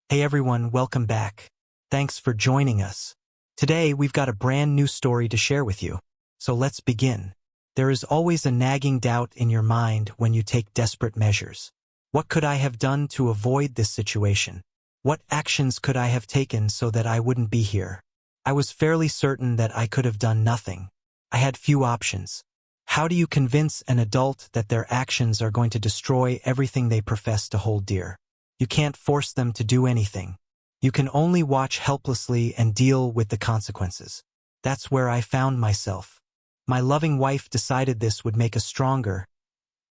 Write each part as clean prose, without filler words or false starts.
Hey everyone, welcome back. Thanks for joining us. Today we've got a brand new story to share with you. So let's begin. There is always a nagging doubt in your mind when you take desperate measures. What could I have done to avoid this situation? What actions could I have taken so that I wouldn't be here? I was fairly certain that I could have done nothing. I had few options. How do you convince an adult that their actions are going to destroy everything they profess to hold dear? You can't force them to do anything. You can only watch helplessly and deal with the consequences. That's where I found myself. My loving wife decided this would make us stronger,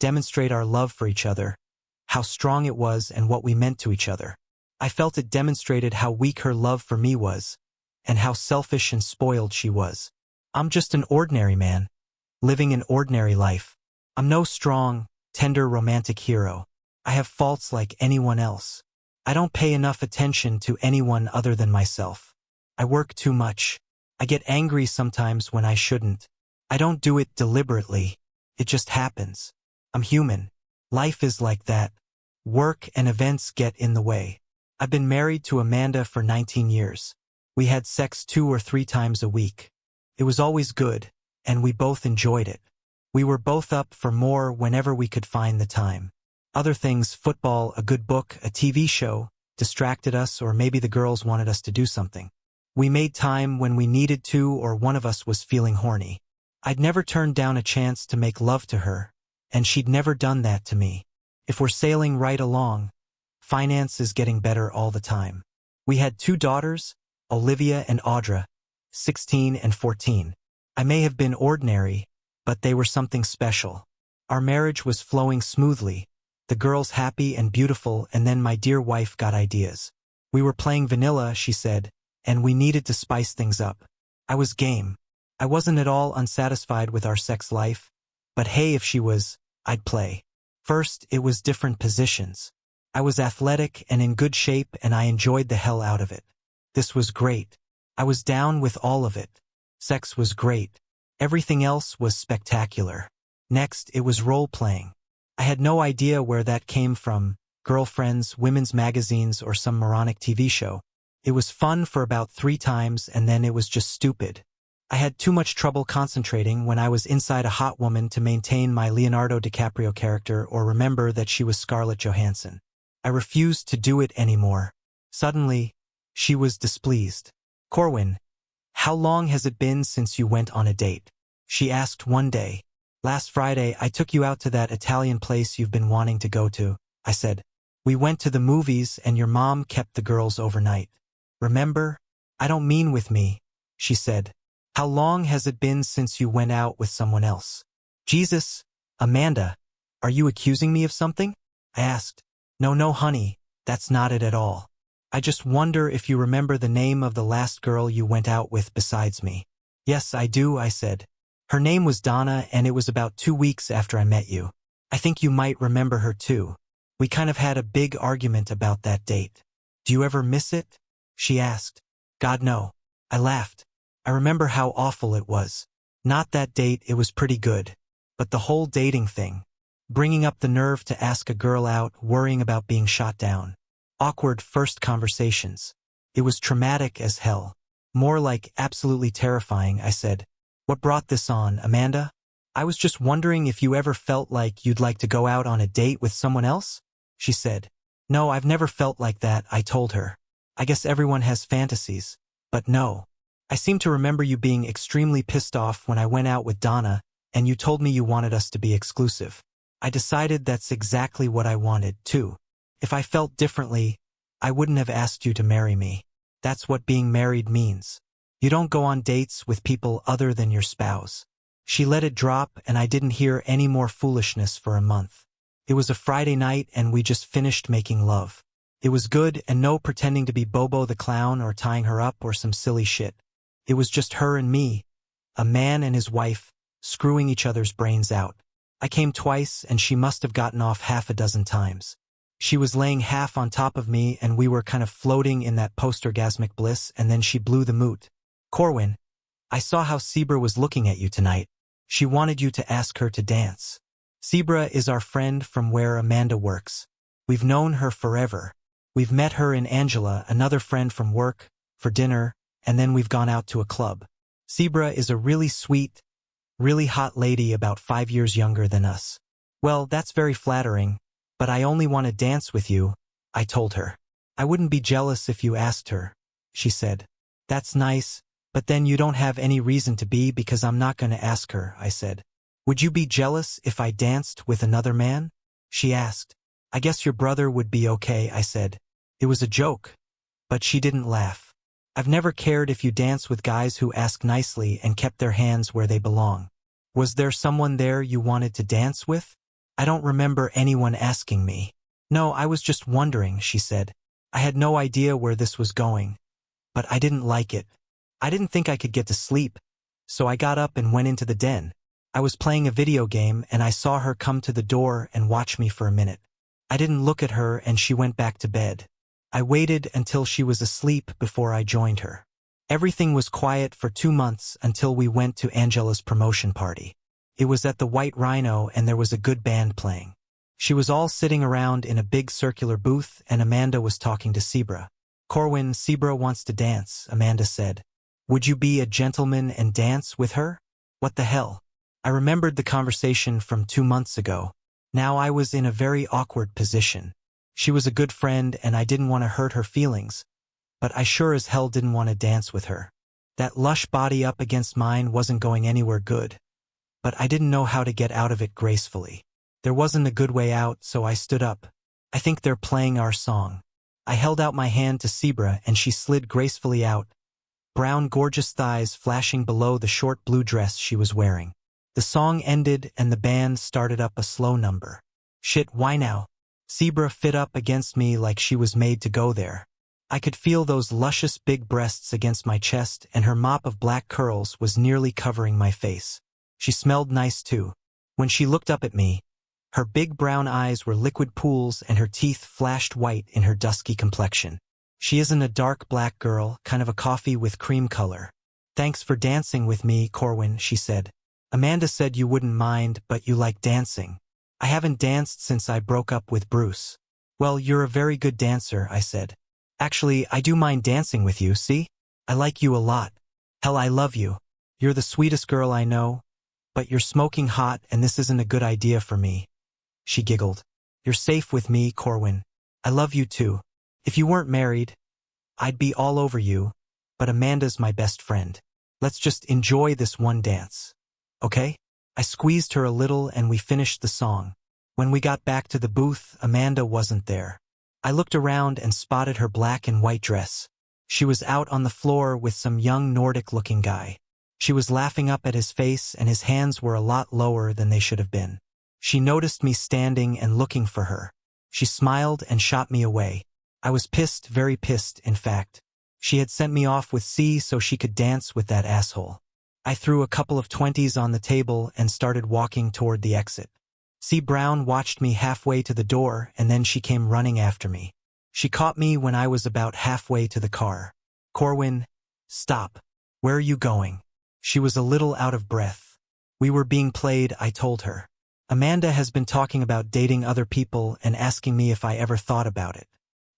demonstrate our love for each other, how strong it was and what we meant to each other. I felt it demonstrated how weak her love for me was, and how selfish and spoiled she was. I'm just an ordinary man, living an ordinary life. I'm no strong, tender romantic hero. I have faults like anyone else. I don't pay enough attention to anyone other than myself. I work too much. I get angry sometimes when I shouldn't. I don't do it deliberately. It just happens. I'm human. Life is like that. Work and events get in the way. I've been married to Amanda for 19 years. We had sex 2 or 3 times a week. It was always good, and we both enjoyed it. We were both up for more whenever we could find the time. Other things, football, a good book, a TV show, distracted us, or maybe the girls wanted us to do something. We made time when we needed to or one of us was feeling horny. I'd never turned down a chance to make love to her, and she'd never done that to me. If we're sailing right along, finance is getting better all the time. We had 2 daughters, Olivia and Audra, 16 and 14. I may have been ordinary, but they were something special. Our marriage was flowing smoothly, the girls happy and beautiful, and then my dear wife got ideas. We were playing vanilla, she said, and we needed to spice things up. I was game. I wasn't at all unsatisfied with our sex life, but hey, if she was, I'd play. First, it was different positions. I was athletic and in good shape, and I enjoyed the hell out of it. This was great. I was down with all of it. Sex was great. Everything else was spectacular. Next, it was role-playing. I had no idea where that came from, girlfriends, women's magazines, or some moronic TV show. It was fun for about 3 times, and then it was just stupid. I had too much trouble concentrating when I was inside a hot woman to maintain my Leonardo DiCaprio character or remember that she was Scarlett Johansson. I refused to do it anymore. Suddenly, she was displeased. "Corwin, how long has it been since you went on a date?" she asked one day. "Last Friday, I took you out to that Italian place you've been wanting to go to," I said. "We went to the movies and your mom kept the girls overnight. Remember?" "I don't mean with me," she said. "How long has it been since you went out with someone else?" "Jesus, Amanda, are you accusing me of something?" I asked. No, honey, that's not it at all. I just wonder if you remember the name of the last girl you went out with besides me." "Yes, I do," I said. "Her name was Donna, and it was about 2 weeks after I met you. I think you might remember her too. We kind of had a big argument about that date." "Do you ever miss it?" she asked. "God, no." I laughed. I remember how awful it was. Not that date, it was pretty good. But the whole dating thing. Bringing up the nerve to ask a girl out, worrying about being shot down. Awkward first conversations. It was traumatic as hell. More like absolutely terrifying, I said. "What brought this on, Amanda?" "I was just wondering if you ever felt like you'd like to go out on a date with someone else?" she said. "No, I've never felt like that," I told her. "I guess everyone has fantasies. But no. I seem to remember you being extremely pissed off when I went out with Donna, and you told me you wanted us to be exclusive. I decided that's exactly what I wanted, too. If I felt differently, I wouldn't have asked you to marry me. That's what being married means. You don't go on dates with people other than your spouse." She let it drop, and I didn't hear any more foolishness for a month. It was a Friday night, and we just finished making love. It was good, and no pretending to be Bobo the clown or tying her up or some silly shit. It was just her and me, a man and his wife, screwing each other's brains out. I came twice, and she must have gotten off half a dozen times. She was laying half on top of me, and we were kind of floating in that post-orgasmic bliss, and then she blew the moot. "Corwin, I saw how Zebra was looking at you tonight. She wanted you to ask her to dance." Zebra is our friend from where Amanda works. We've known her forever. We've met her and Angela, another friend from work, for dinner, and then we've gone out to a club. Zebra is a really sweet, really hot lady about 5 years younger than us. Well, that's very flattering, but I only want to dance with you, I told her. I wouldn't be jealous if you asked her, she said. That's nice, but then you don't have any reason to be because I'm not going to ask her, I said. Would you be jealous if I danced with another man? She asked. I guess your brother would be okay, I said. It was a joke. But she didn't laugh. I've never cared if you dance with guys who ask nicely and kept their hands where they belong. Was there someone there you wanted to dance with? I don't remember anyone asking me. No, I was just wondering, she said. I had no idea where this was going. But I didn't like it. I didn't think I could get to sleep. So I got up and went into the den. I was playing a video game and I saw her come to the door and watch me for a minute. I didn't look at her and she went back to bed. I waited until she was asleep before I joined her. Everything was quiet for 2 months until we went to Angela's promotion party. It was at the White Rhino and there was a good band playing. She was all sitting around in a big circular booth and Amanda was talking to Zebra. Corwin, Zebra wants to dance, Amanda said. Would you be a gentleman and dance with her? What the hell? I remembered the conversation from 2 months ago. Now I was in a very awkward position. She was a good friend and I didn't want to hurt her feelings, but I sure as hell didn't want to dance with her. That lush body up against mine wasn't going anywhere good, but I didn't know how to get out of it gracefully. There wasn't a good way out, so I stood up. I think they're playing our song. I held out my hand to Zebra and she slid gracefully out, brown gorgeous thighs flashing below the short blue dress she was wearing. The song ended and the band started up a slow number. Shit, why now? Zebra fit up against me like she was made to go there. I could feel those luscious big breasts against my chest and her mop of black curls was nearly covering my face. She smelled nice too. When she looked up at me, her big brown eyes were liquid pools and her teeth flashed white in her dusky complexion. She isn't a dark black girl, kind of a coffee with cream color. Thanks for dancing with me, Corwin, she said. Amanda said you wouldn't mind, but you like dancing. I haven't danced since I broke up with Bruce. Well, you're a very good dancer, I said. Actually, I do mind dancing with you, see? I like you a lot. Hell, I love you. You're the sweetest girl I know, but you're smoking hot and this isn't a good idea for me. She giggled. You're safe with me, Corwin. I love you too. If you weren't married, I'd be all over you, but Amanda's my best friend. Let's just enjoy this one dance. Okay? I squeezed her a little and we finished the song. When we got back to the booth, Amanda wasn't there. I looked around and spotted her black and white dress. She was out on the floor with some young Nordic-looking guy. She was laughing up at his face and his hands were a lot lower than they should have been. She noticed me standing and looking for her. She smiled and shot me away. I was pissed, very pissed, in fact. She had sent me off with C so she could dance with that asshole. I threw a couple of 20s on the table and started walking toward the exit. C. Brown watched me halfway to the door and then she came running after me. She caught me when I was about halfway to the car. Corwin, stop. Where are you going? She was a little out of breath. We were being played, I told her. Amanda has been talking about dating other people and asking me if I ever thought about it.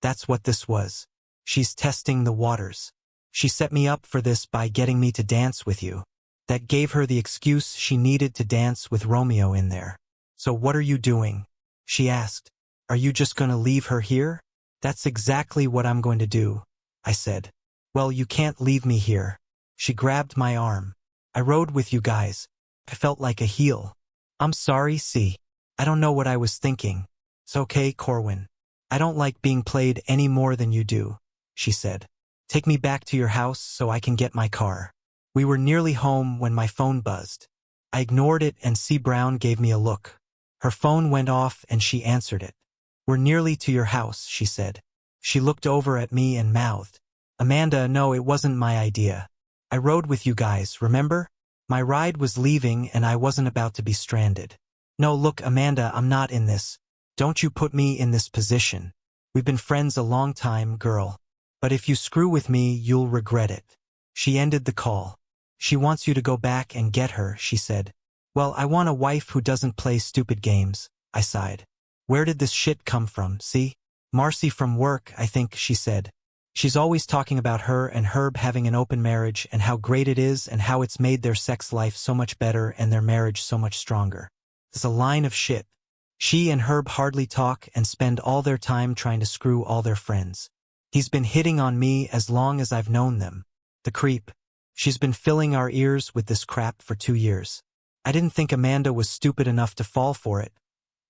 That's what this was. She's testing the waters. She set me up for this by getting me to dance with you. That gave her the excuse she needed to dance with Romeo in there. So what are you doing? She asked. Are you just going to leave her here? That's exactly what I'm going to do, I said. Well, you can't leave me here. She grabbed my arm. I rode with you guys. I felt like a heel. I'm sorry, C. I don't know what I was thinking. It's okay, Corwin. I don't like being played any more than you do, she said. Take me back to your house so I can get my car. We were nearly home when my phone buzzed. I ignored it and C. Brown gave me a look. Her phone went off and she answered it. We're nearly to your house, she said. She looked over at me and mouthed. Amanda, no, it wasn't my idea. I rode with you guys, remember? My ride was leaving and I wasn't about to be stranded. No, look, Amanda, I'm not in this. Don't you put me in this position. We've been friends a long time, girl. But if you screw with me, you'll regret it. She ended the call. She wants you to go back and get her, she said. Well, I want a wife who doesn't play stupid games, I sighed. Where did this shit come from, see? Marcy from work, I think, she said. She's always talking about her and Herb having an open marriage and how great it is and how it's made their sex life so much better and their marriage so much stronger. It's a line of shit. She and Herb hardly talk and spend all their time trying to screw all their friends. He's been hitting on me as long as I've known them. The creep. She's been filling our ears with this crap for 2 years. I didn't think Amanda was stupid enough to fall for it,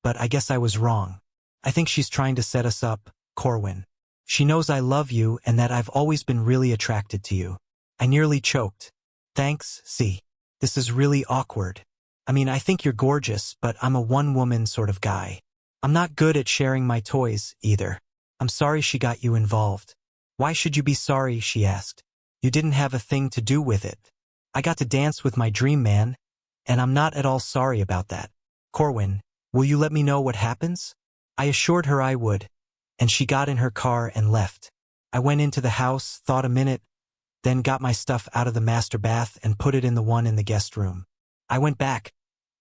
but I guess I was wrong. I think she's trying to set us up, Corwin. She knows I love you and that I've always been really attracted to you. I nearly choked. Thanks, see. This is really awkward. I mean, I think you're gorgeous, but I'm a one-woman sort of guy. I'm not good at sharing my toys, either. I'm sorry she got you involved. Why should you be sorry, she asked. You didn't have a thing to do with it. I got to dance with my dream man, and I'm not at all sorry about that. Corwin, will you let me know what happens? I assured her I would, and she got in her car and left. I went into the house, thought a minute, then got my stuff out of the master bath and put it in the one in the guest room. I went back,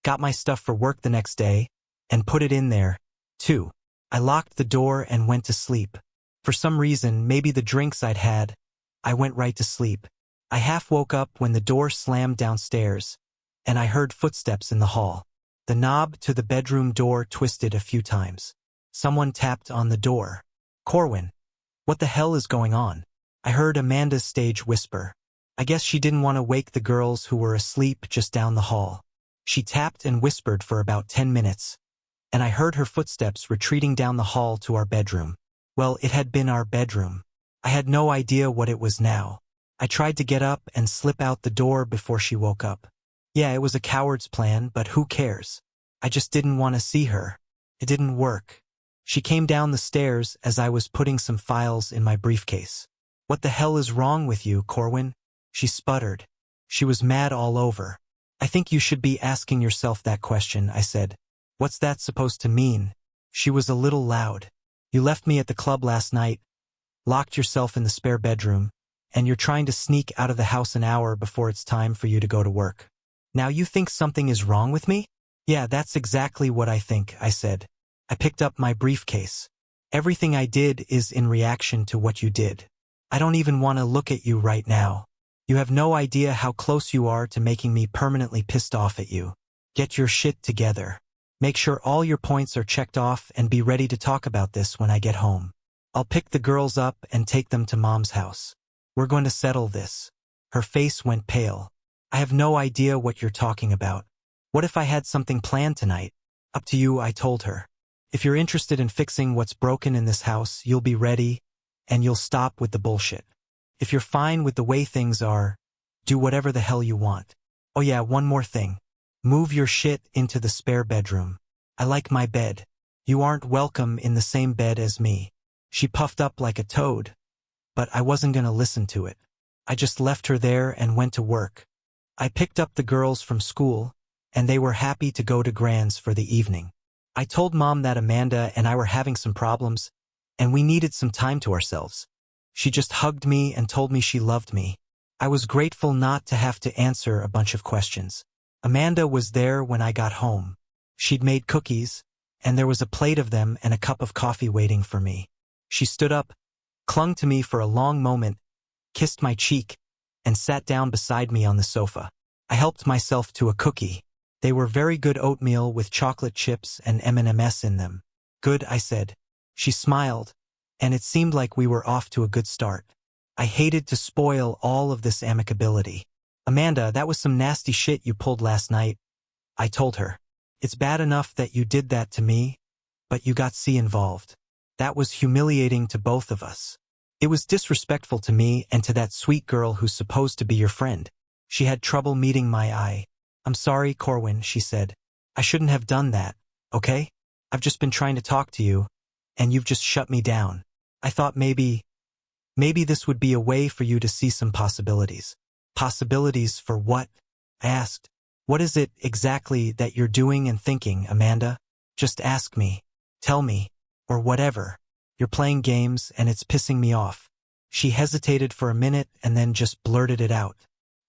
got my stuff for work the next day, and put it in there, too. I locked the door and went to sleep. For some reason, maybe the drinks I'd had, I went right to sleep. I half woke up when the door slammed downstairs, and I heard footsteps in the hall. The knob to the bedroom door twisted a few times. Someone tapped on the door. Corwin, what the hell is going on? I heard Amanda's stage whisper. I guess she didn't want to wake the girls who were asleep just down the hall. She tapped and whispered for about 10 minutes, and I heard her footsteps retreating down the hall to our bedroom. Well, it had been our bedroom. I had no idea what it was now. I tried to get up and slip out the door before she woke up. Yeah, it was a coward's plan, but who cares? I just didn't want to see her. It didn't work. She came down the stairs as I was putting some files in my briefcase. What the hell is wrong with you, Corwin? She sputtered. She was mad all over. I think you should be asking yourself that question, I said. What's that supposed to mean? She was a little loud. You left me at the club last night, locked yourself in the spare bedroom, and you're trying to sneak out of the house an hour before it's time for you to go to work. Now you think something is wrong with me? Yeah, that's exactly what I think, I said. I picked up my briefcase. Everything I did is in reaction to what you did. I don't even want to look at you right now. You have no idea how close you are to making me permanently pissed off at you. Get your shit together. Make sure all your points are checked off and be ready to talk about this when I get home. I'll pick the girls up and take them to Mom's house. We're going to settle this. Her face went pale. I have no idea what you're talking about. What if I had something planned tonight? Up to you, I told her. If you're interested in fixing what's broken in this house, you'll be ready, and you'll stop with the bullshit. If you're fine with the way things are, do whatever the hell you want. Oh yeah, one more thing. Move your shit into the spare bedroom. I like my bed. You aren't welcome in the same bed as me. She puffed up like a toad, but I wasn't gonna listen to it. I just left her there and went to work. I picked up the girls from school, and they were happy to go to Grand's for the evening. I told Mom that Amanda and I were having some problems, and we needed some time to ourselves. She just hugged me and told me she loved me. I was grateful not to have to answer a bunch of questions. Amanda was there when I got home. She'd made cookies, and there was a plate of them and a cup of coffee waiting for me. She stood up, clung to me for a long moment, kissed my cheek, and sat down beside me on the sofa. I helped myself to a cookie. They were very good oatmeal with chocolate chips and M&Ms in them. Good, I said. She smiled, and it seemed like we were off to a good start. I hated to spoil all of this amicability. Amanda, that was some nasty shit you pulled last night, I told her. It's bad enough that you did that to me, but you got C involved. That was humiliating to both of us. It was disrespectful to me and to that sweet girl who's supposed to be your friend. She had trouble meeting my eye. I'm sorry, Corwin, she said. I shouldn't have done that, okay? I've just been trying to talk to you, and you've just shut me down. I thought maybe this would be a way for you to see some possibilities. Possibilities for what? I asked. What is it exactly that you're doing and thinking, Amanda? Just ask me. Tell me. Or whatever. You're playing games and it's pissing me off. She hesitated for a minute and then just blurted it out.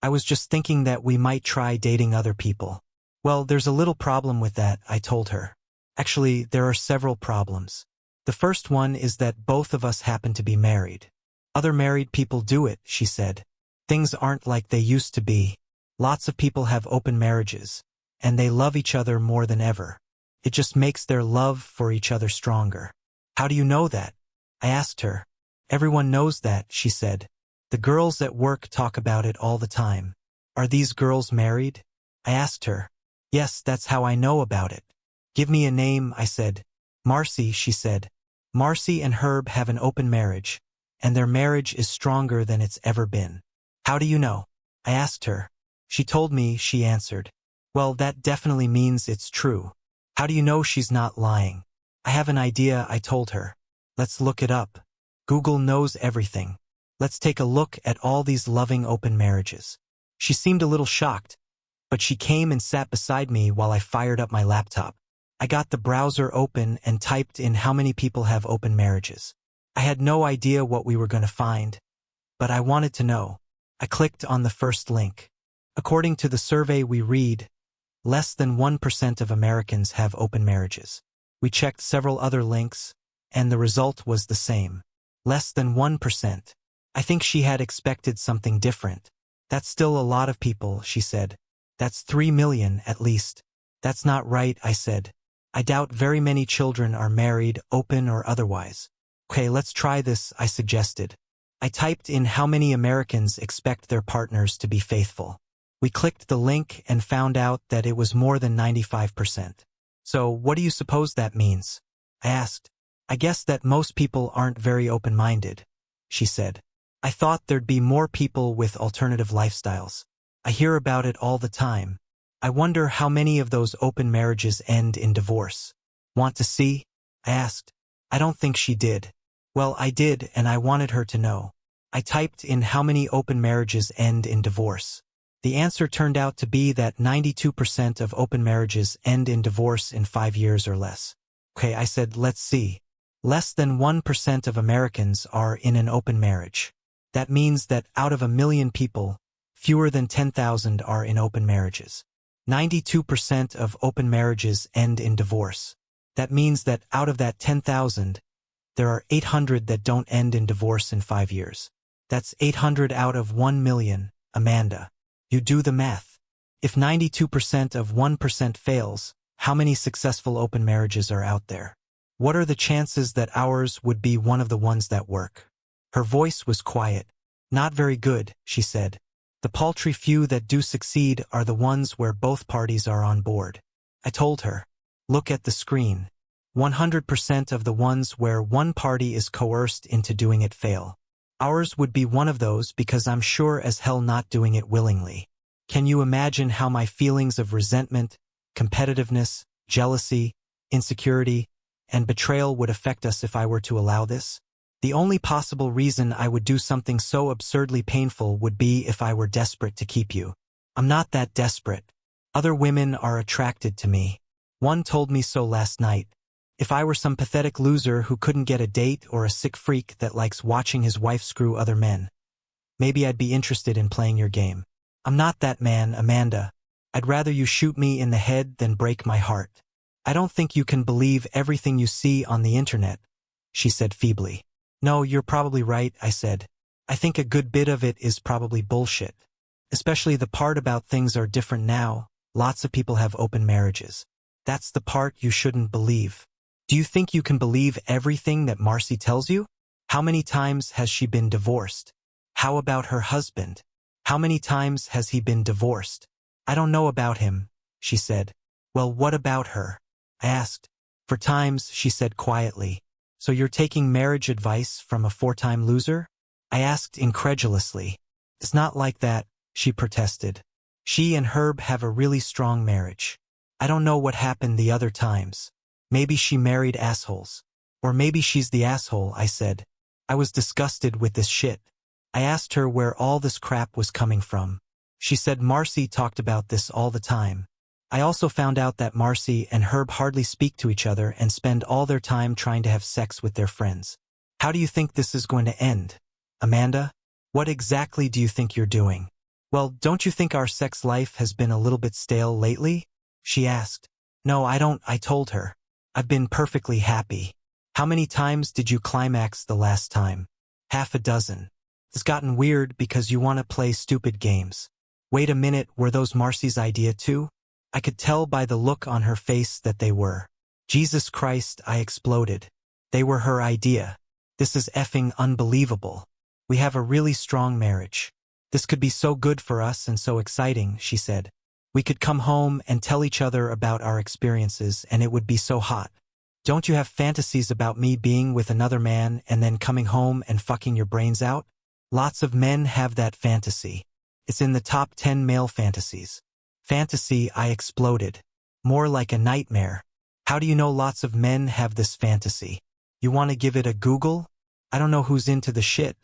I was just thinking that we might try dating other people. Well, there's a little problem with that, I told her. Actually, there are several problems. The first one is that both of us happen to be married. Other married people do it, she said. Things aren't like they used to be. Lots of people have open marriages, and they love each other more than ever. It just makes their love for each other stronger. How do you know that? I asked her. Everyone knows that, she said. The girls at work talk about it all the time. Are these girls married? I asked her. Yes, that's how I know about it. Give me a name, I said. Marcy, she said. Marcy and Herb have an open marriage, and their marriage is stronger than it's ever been. How do you know? I asked her. She told me, she answered. Well, that definitely means it's true. How do you know she's not lying? I have an idea, I told her. Let's look it up. Google knows everything. Let's take a look at all these loving open marriages. She seemed a little shocked, but she came and sat beside me while I fired up my laptop. I got the browser open and typed in how many people have open marriages. I had no idea what we were going to find, but I wanted to know. I clicked on the first link. According to the survey we read, less than 1% of Americans have open marriages. We checked several other links, and the result was the same. Less than 1%. I think she had expected something different. That's still a lot of people, she said. That's 3 million, at least. That's not right, I said. I doubt very many children are married, open or otherwise. Okay, let's try this, I suggested. I typed in how many Americans expect their partners to be faithful. We clicked the link and found out that it was more than 95%. So, what do you suppose that means? I asked. I guess that most people aren't very open-minded, she said. I thought there'd be more people with alternative lifestyles. I hear about it all the time. I wonder how many of those open marriages end in divorce. Want to see? I asked. I don't think she did. Well, I did, and I wanted her to know. I typed in how many open marriages end in divorce. The answer turned out to be that 92% of open marriages end in divorce in 5 years or less. Okay, I said, let's see. Less than 1% of Americans are in an open marriage. That means that out of 1 million people, fewer than 10,000 are in open marriages. 92% of open marriages end in divorce. That means that out of that 10,000, there are 800 that don't end in divorce in 5 years. That's 800 out of 1 million, Amanda. You do the math. If 92% of 1% fails, how many successful open marriages are out there? What are the chances that ours would be one of the ones that work? Her voice was quiet. Not very good, she said. The paltry few that do succeed are the ones where both parties are on board. I told her. Look at the screen. 100% of the ones where one party is coerced into doing it fail. Ours would be one of those because I'm sure as hell not doing it willingly. Can you imagine how my feelings of resentment, competitiveness, jealousy, insecurity, and betrayal would affect us if I were to allow this? The only possible reason I would do something so absurdly painful would be if I were desperate to keep you. I'm not that desperate. Other women are attracted to me. One told me so last night. If I were some pathetic loser who couldn't get a date or a sick freak that likes watching his wife screw other men, maybe I'd be interested in playing your game. I'm not that man, Amanda. I'd rather you shoot me in the head than break my heart. I don't think you can believe everything you see on the internet, she said feebly. No, you're probably right, I said. I think a good bit of it is probably bullshit. Especially the part about things are different now. Lots of people have open marriages. That's the part you shouldn't believe. Do you think you can believe everything that Marcy tells you? How many times has she been divorced? How about her husband? How many times has he been divorced? I don't know about him, she said. Well, what about her? I asked. For times, she said quietly. So you're taking marriage advice from a 4-time loser? I asked incredulously. It's not like that, she protested. She and Herb have a really strong marriage. I don't know what happened the other times. Maybe she married assholes. Or maybe she's the asshole, I said. I was disgusted with this shit. I asked her where all this crap was coming from. She said Marcy talked about this all the time. I also found out that Marcy and Herb hardly speak to each other and spend all their time trying to have sex with their friends. How do you think this is going to end? Amanda? What exactly do you think you're doing? Well, don't you think our sex life has been a little bit stale lately? She asked. No, I don't, I told her. I've been perfectly happy. How many times did you climax the last time? Half a dozen. It's gotten weird because you want to play stupid games. Wait a minute, were those Marcy's idea too? I could tell by the look on her face that they were. Jesus Christ, I exploded. They were her idea. This is effing unbelievable. We have a really strong marriage. This could be so good for us and so exciting, she said. We could come home and tell each other about our experiences and it would be so hot. Don't you have fantasies about me being with another man and then coming home and fucking your brains out? Lots of men have that fantasy. It's in the top 10 male fantasies. Fantasy, I exploded. More like a nightmare. How do you know lots of men have this fantasy? You want to give it a Google? I don't know who's into the shit,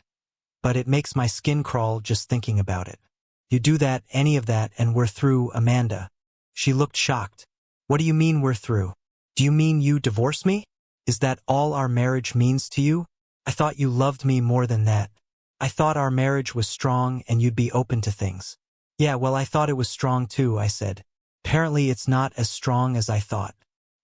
but it makes my skin crawl just thinking about it. You do that, any of that, and we're through, Amanda. She looked shocked. What do you mean we're through? Do you mean you divorce me? Is that all our marriage means to you? I thought you loved me more than that. I thought our marriage was strong and you'd be open to things. Yeah, well, I thought it was strong too, I said. Apparently it's not as strong as I thought.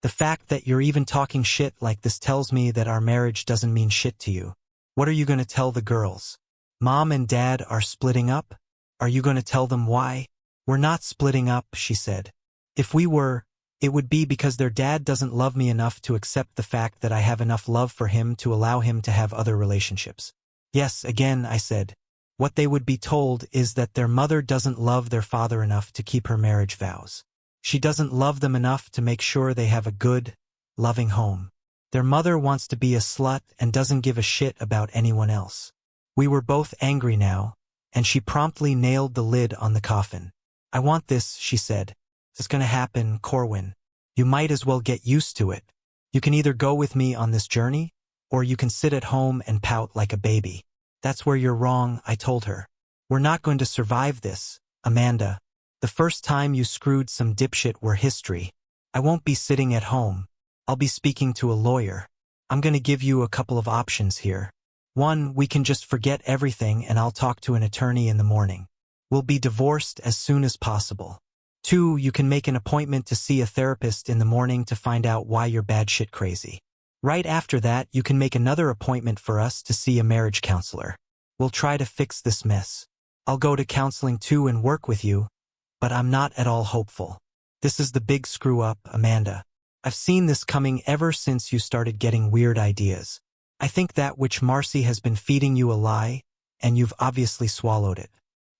The fact that you're even talking shit like this tells me that our marriage doesn't mean shit to you. What are you going to tell the girls? Mom and Dad are splitting up? Are you going to tell them why? We're not splitting up, she said. If we were, it would be because their dad doesn't love me enough to accept the fact that I have enough love for him to allow him to have other relationships. Yes, again, I said. What they would be told is that their mother doesn't love their father enough to keep her marriage vows. She doesn't love them enough to make sure they have a good, loving home. Their mother wants to be a slut and doesn't give a shit about anyone else. We were both angry now, and she promptly nailed the lid on the coffin. I want this, she said. It's gonna happen, Corwin. You might as well get used to it. You can either go with me on this journey, or you can sit at home and pout like a baby. That's where you're wrong, I told her. We're not going to survive this, Amanda. The first time you screwed some dipshit were history. I won't be sitting at home. I'll be speaking to a lawyer. I'm going to give you a couple of options here. 1, we can just forget everything and I'll talk to an attorney in the morning. We'll be divorced as soon as possible. 2, you can make an appointment to see a therapist in the morning to find out why you're batshit crazy. Right after that, you can make another appointment for us to see a marriage counselor. We'll try to fix this mess. I'll go to counseling too and work with you, but I'm not at all hopeful. This is the big screw up, Amanda. I've seen this coming ever since you started getting weird ideas. I think that which Marcy has been feeding you a lie, and you've obviously swallowed it.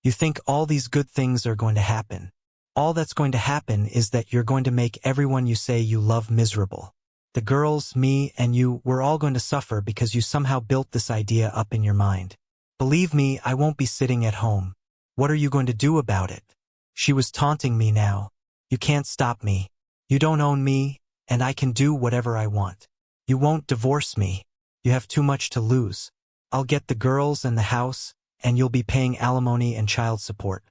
You think all these good things are going to happen. All that's going to happen is that you're going to make everyone you say you love miserable. The girls, me, and you, we're all going to suffer because you somehow built this idea up in your mind. Believe me, I won't be sitting at home. What are you going to do about it? She was taunting me now. You can't stop me. You don't own me, and I can do whatever I want. You won't divorce me. You have too much to lose. I'll get the girls and the house, and you'll be paying alimony and child support.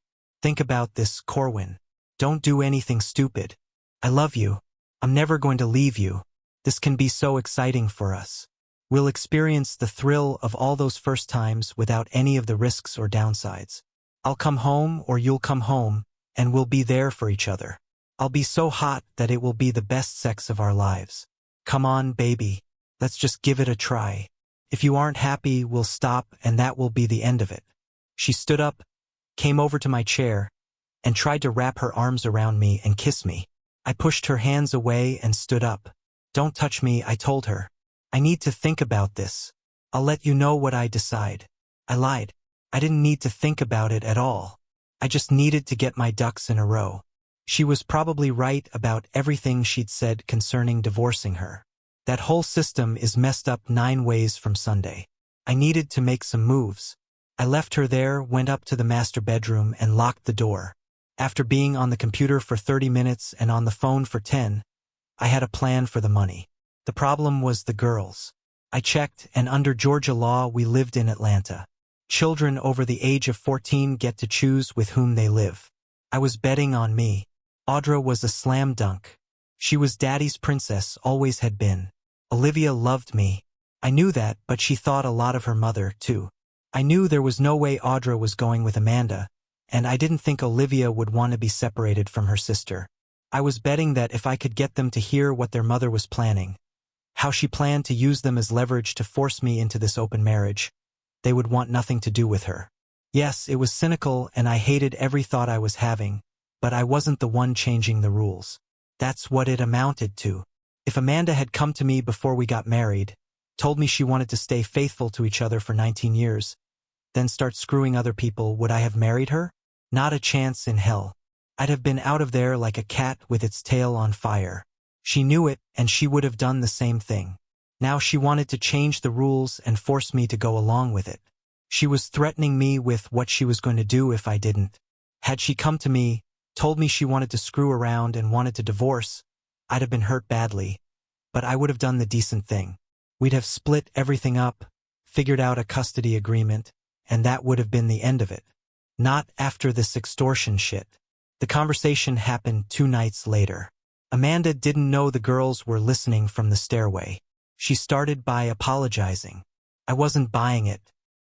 Think about this, Corwin. Don't do anything stupid. I love you. I'm never going to leave you. This can be so exciting for us. We'll experience the thrill of all those first times without any of the risks or downsides. I'll come home or you'll come home, and we'll be there for each other. I'll be so hot that it will be the best sex of our lives. Come on, baby. Let's just give it a try. If you aren't happy, we'll stop and that will be the end of it. She stood up, came over to my chair, and tried to wrap her arms around me and kiss me. I pushed her hands away and stood up. Don't touch me, I told her. I need to think about this. I'll let you know what I decide. I lied. I didn't need to think about it at all. I just needed to get my ducks in a row. She was probably right about everything she'd said concerning divorcing her. That whole system is messed up 9 ways from Sunday. I needed to make some moves. I left her there, went up to the master bedroom and locked the door. After being on the computer for 30 minutes and on the phone for 10, I had a plan for the money. The problem was the girls. I checked, and under Georgia law we lived in Atlanta. Children over the age of 14 get to choose with whom they live. I was betting on me. Audra was a slam dunk. She was Daddy's princess, always had been. Olivia loved me. I knew that, but she thought a lot of her mother, too. I knew there was no way Audra was going with Amanda, and I didn't think Olivia would want to be separated from her sister. I was betting that if I could get them to hear what their mother was planning, how she planned to use them as leverage to force me into this open marriage. They would want nothing to do with her. Yes, it was cynical and I hated every thought I was having, but I wasn't the one changing the rules. That's what it amounted to. If Amanda had come to me before we got married, told me she wanted to stay faithful to each other for 19 years, then start screwing other people, would I have married her? Not a chance in hell. I'd have been out of there like a cat with its tail on fire. She knew it, and she would have done the same thing. Now she wanted to change the rules and force me to go along with it. She was threatening me with what she was going to do if I didn't. Had she come to me, told me she wanted to screw around and wanted to divorce, I'd have been hurt badly, but I would have done the decent thing. We'd have split everything up, figured out a custody agreement, and that would have been the end of it. Not after this extortion shit. The conversation happened 2 nights later. Amanda didn't know the girls were listening from the stairway. She started by apologizing. I wasn't buying it.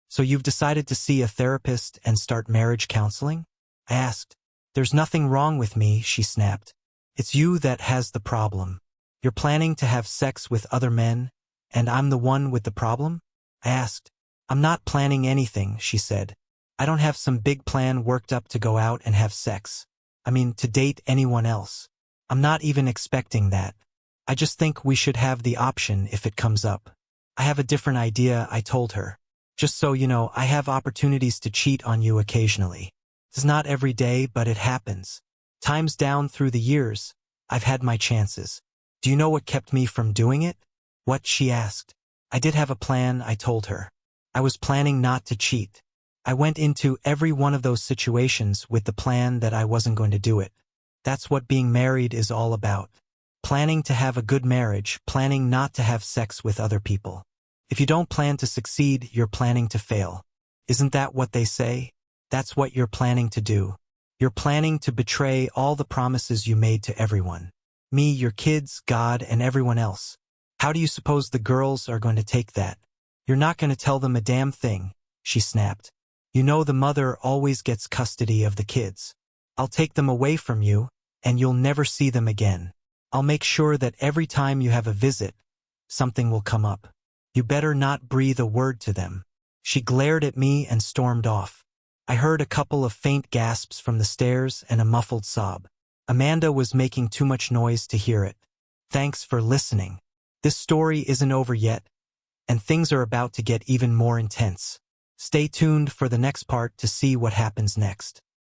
So you've decided to see a therapist and start marriage counseling? I asked. There's nothing wrong with me, she snapped. It's you that has the problem. You're planning to have sex with other men, and I'm the one with the problem? I asked. I'm not planning anything, she said. I don't have some big plan worked up to go out and have sex. I mean, to date anyone else. I'm not even expecting that. I just think we should have the option if it comes up. I have a different idea, I told her. Just so you know, I have opportunities to cheat on you occasionally. It's not every day, but it happens. Times down through the years, I've had my chances. Do you know what kept me from doing it? What, she asked. I did have a plan, I told her. I was planning not to cheat. I went into every one of those situations with the plan that I wasn't going to do it. That's what being married is all about. Planning to have a good marriage, planning not to have sex with other people. If you don't plan to succeed, you're planning to fail. Isn't that what they say? That's what you're planning to do. You're planning to betray all the promises you made to everyone. Me, your kids, God, and everyone else. How do you suppose the girls are going to take that? You're not going to tell them a damn thing, she snapped. You know the mother always gets custody of the kids. I'll take them away from you, and you'll never see them again. I'll make sure that every time you have a visit, something will come up. You better not breathe a word to them. She glared at me and stormed off. I heard a couple of faint gasps from the stairs and a muffled sob. Amanda was making too much noise to hear it. Thanks for listening. This story isn't over yet, and things are about to get even more intense. Stay tuned for the next part to see what happens next.